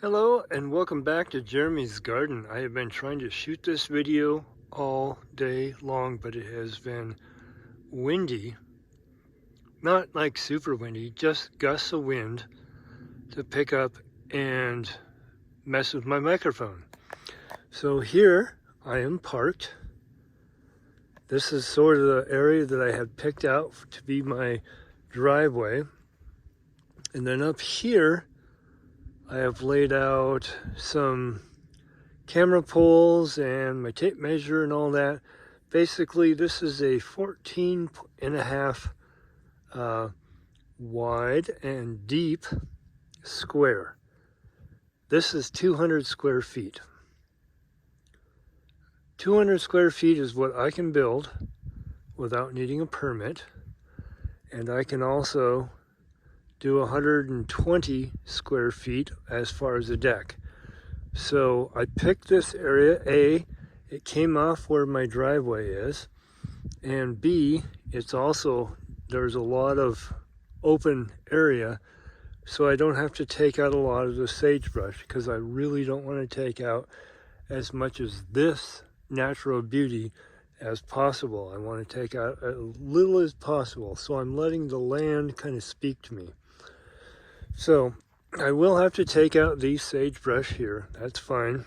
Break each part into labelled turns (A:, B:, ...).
A: Hello and welcome back to Jeremy's Garden. I have been trying to shoot this video all day long, but it has been windy. Not like super windy, just gusts of wind to pick up and mess with my microphone. So here I am parked. This is sort of the area that I had picked out to be my driveway. And then up here I have laid out some camera poles and my tape measure and all that. Basically, this is a 14.5 wide and deep square. This is 200 square feet. 200 square feet is what I can build without needing a permit. And I can also do 120 square feet as far as the deck. So I picked this area. A, it came off where my driveway is, and B, it's also, there's a lot of open area, so I don't have to take out a lot of the sagebrush, because I really don't want to take out as much as this natural beauty as possible. I want to take out as little as possible, so I'm letting the land kind of speak to me. So I will have to take out these sagebrush here. That's fine.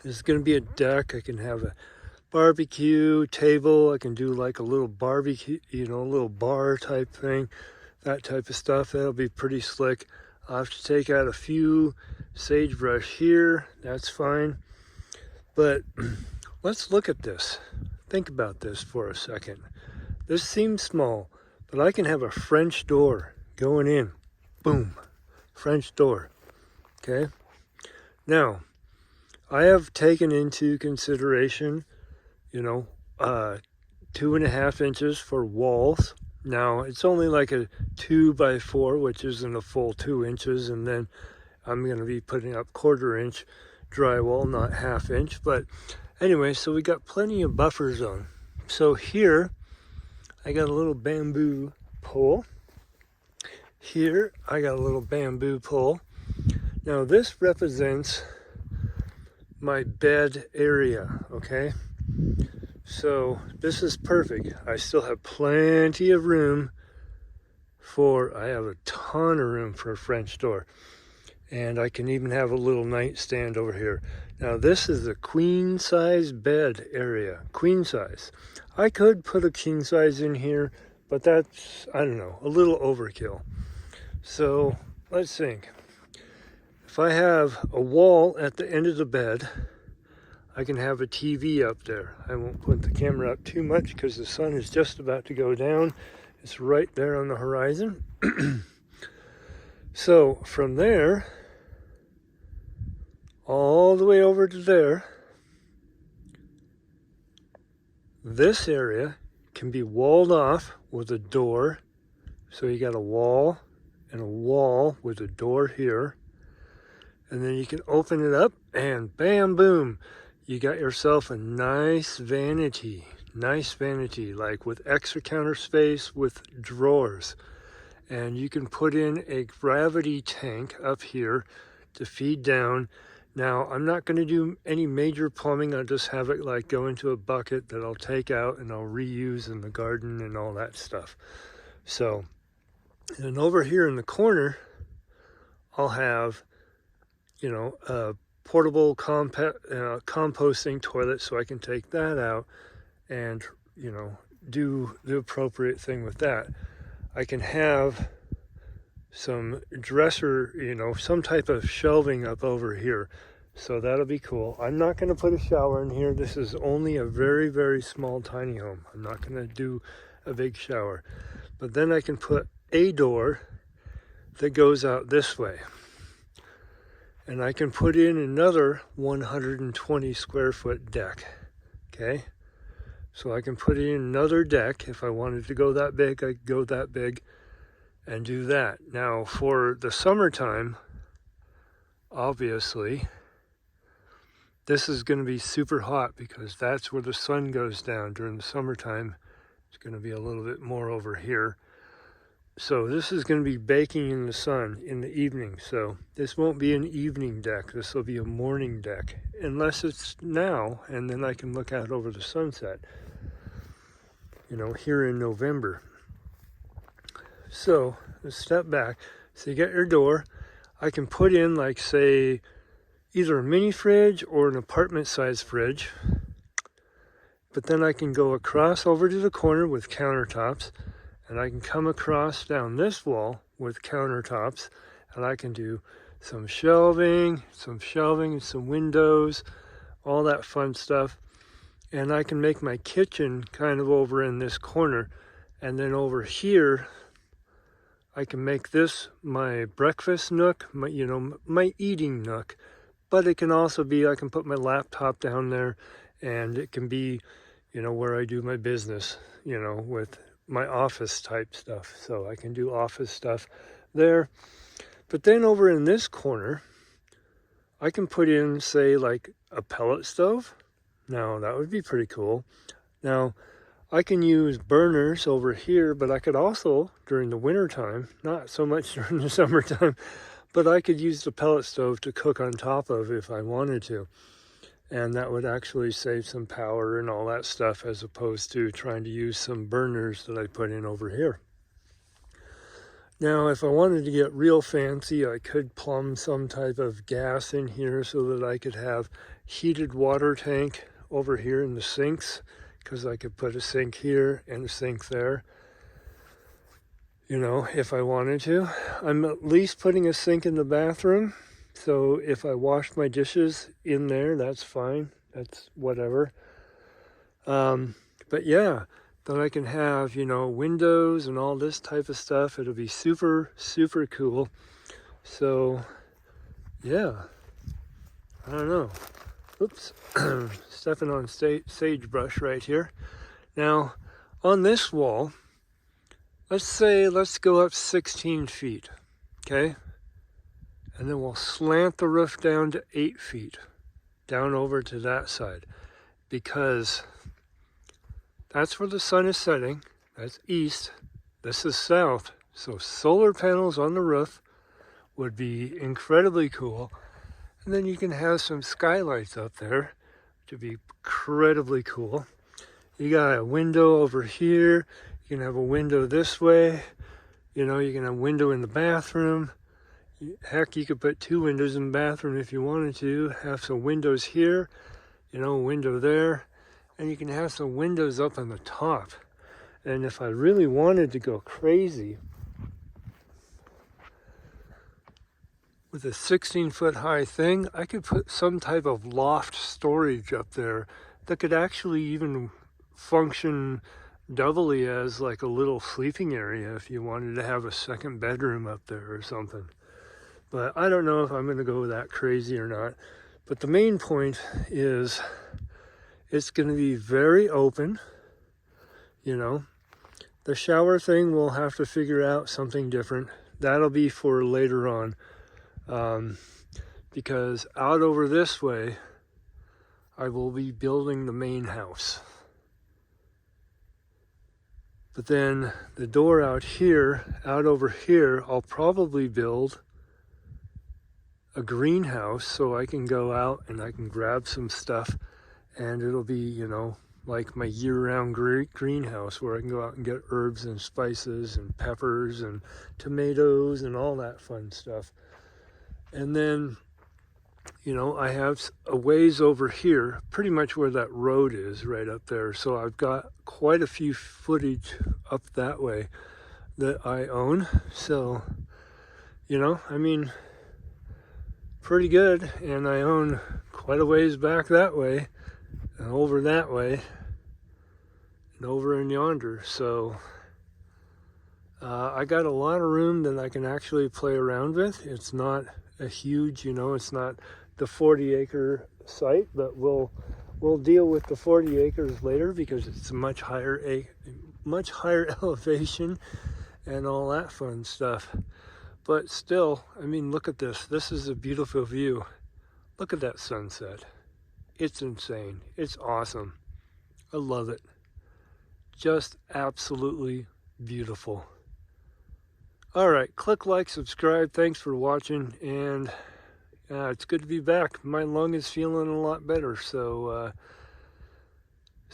A: This is going to be a deck. I can have a barbecue table. I can do like a little barbecue, a little bar type thing, that type of stuff. That'll be pretty slick. I'll have to take out a few sagebrush here. That's fine. But let's look at this. Think about this for a second. This seems small, but I can have a French door going in. Boom. French door. Okay. Now, I have taken into consideration, 2.5 inches for walls. Now, it's only like a 2x4, which isn't a full 2 inches. And then I'm going to be putting up 1/4 inch drywall, not 1/2 inch. But anyway, so we got plenty of buffer zone. So here, I got a little bamboo pole. Here, I got a little bamboo pole. Now, this represents my bed area, okay? So, this is perfect. I still have plenty of room I have a ton of room for a French door. And I can even have a little nightstand over here. Now, this is the queen size bed area, queen size. I could put a king size in here, but that's, I don't know, a little overkill. So let's think. If I have a wall at the end of the bed, I can have a TV up there. I won't put the camera up too much because the sun is just about to go down. It's right there on the horizon. So from there, all the way over to there, this area can be walled off with a door. So you got a wall and a wall with a door here, and then you can open it up and bam, boom, you got yourself a nice vanity, like with extra counter space with drawers. And you can put in a gravity tank up here to feed down. Now, I'm not going to do any major plumbing. I'll just have it like go into a bucket that I'll take out and I'll reuse in the garden and all that stuff. So, and over here in the corner, I'll have, a portable composting toilet, so I can take that out and, do the appropriate thing with that. I can have some dresser, some type of shelving up over here. So that'll be cool. I'm not going to put a shower in here. This is only a very, very small tiny home. I'm not going to do a big shower. But then I can put a door that goes out this way. And I can put in another 120 square foot deck. Okay? So I can put in another deck. If I wanted to go that big, I could go that big and do that. Now, for the summertime, obviously, this is going to be super hot because that's where the sun goes down during the summertime. It's going to be a little bit more over here. So this is going to be baking in the sun in the evening. So this won't be an evening deck. This will be a morning deck, unless it's now, and then I can look out over the sunset, you know, here in November. So let's step back. So you get your door. I can put in, like, say, either a mini fridge or an apartment size fridge. But then I can go across over to the corner with countertops, and I can come across down this wall with countertops, and I can do some shelving, and some windows, all that fun stuff. And I can make my kitchen kind of over in this corner, and then over here I can make this my breakfast nook, my eating nook. But it can also be, I can put my laptop down there, and it can be, where I do my business, with my office type stuff. So I can do office stuff there. But then over in this corner, I can put in, say, like a pellet stove. Now that would be pretty cool. Now I can use burners over here, but I could also, during the winter time, not so much during the summertime, but I could use the pellet stove to cook on top of if I wanted to. And that would actually save some power and all that stuff, as opposed to trying to use some burners that I put in over here. Now, if I wanted to get real fancy, I could plumb some type of gas in here so that I could have heated water tank over here in the sinks, because I could put a sink here and a sink there, if I wanted to. I'm at least putting a sink in the bathroom. So if I wash my dishes in there, that's fine. That's whatever. But yeah, then I can have, windows and all this type of stuff. It'll be super, super cool. So yeah, I don't know. Oops, stepping on sagebrush right here. Now, on this wall, let's go up 16 feet, okay? And then we'll slant the roof down to 8 feet, down over to that side, because that's where the sun is setting. That's east. This is south. So solar panels on the roof would be incredibly cool. And then you can have some skylights up there, which would be incredibly cool. You got a window over here. You can have a window this way. You can have a window in the bathroom. Heck, you could put 2 windows in the bathroom if you wanted to. Have some windows here, a window there. And you can have some windows up on the top. And if I really wanted to go crazy, with a 16-foot high thing, I could put some type of loft storage up there that could actually even function doubly as like a little sleeping area if you wanted to have a second bedroom up there or something. But I don't know if I'm going to go that crazy or not. But the main point is it's going to be very open. The shower thing, we'll have to figure out something different. That'll be for later on. Because out over this way, I will be building the main house. But then the door out over here, I'll probably build a greenhouse so I can go out and I can grab some stuff, and it'll be, like my year-round greenhouse where I can go out and get herbs and spices and peppers and tomatoes and all that fun stuff. And then, I have a ways over here, pretty much where that road is, right up there. So I've got quite a few footage up that way that I own. So, pretty good. And I own quite a ways back that way and over that way and over in yonder. So I got a lot of room that I can actually play around with. It's not a huge, it's not the 40-acre site, but we'll deal with the 40 acres later because it's a much higher elevation and all that fun stuff. But still, look at this. This is a beautiful view. Look at that sunset. It's insane. It's awesome. I love it. Just absolutely beautiful. All right, click like, subscribe. Thanks for watching, and it's good to be back. My lung is feeling a lot better, so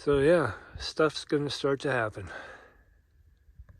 A: yeah, stuff's gonna start to happen.